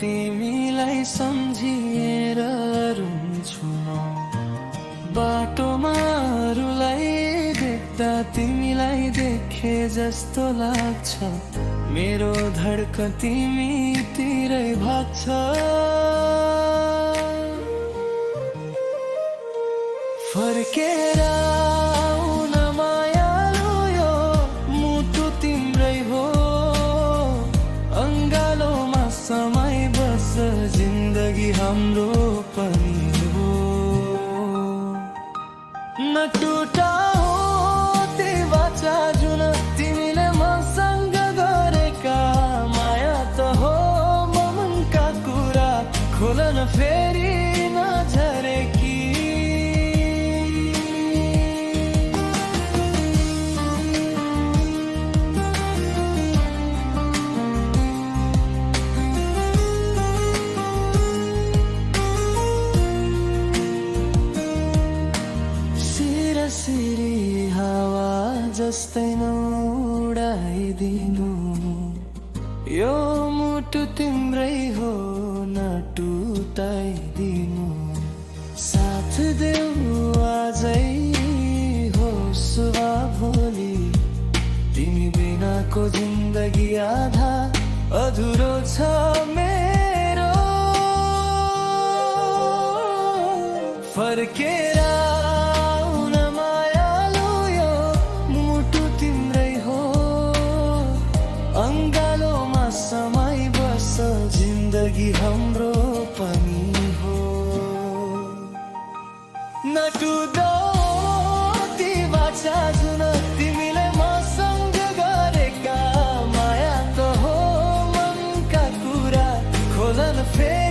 तिमीलाई सम्झिएर रुन्छु म। बाटोमा अरूलाई देख्दा तिमीलाई देखे जस्तो लाग्छ, मेरो धड्कन तिमीतिरै भाग्छ। फर्केर आउन मायालु यो मुटु तिम्रै हो, अङ्गालोमा समय बस जिन्दगी हाम्रो पनि हो। नटुटाओ ती वाचा जुन तिमीले मसँग गरेका, माया त हो मनका कुरा, खोल न फेरि नझरेकी। सिरी हावा जस्तै नउडाइदिनु, यो मुटु तिम्रै हो नटुटाइदिनु। साथ देऊ आजै होस् वा भोलि, तिमी बिनाको जिन्दगी आधा अधुरो छ मेरो। फर्केर अङ्गालोमा समय बस जिन्दगी हाम्रो पनि हो। नटुटाओ ती वाचा जुन तिमीले मसँग गरेका, माया त हो मनका कुरा, खोल न फेरि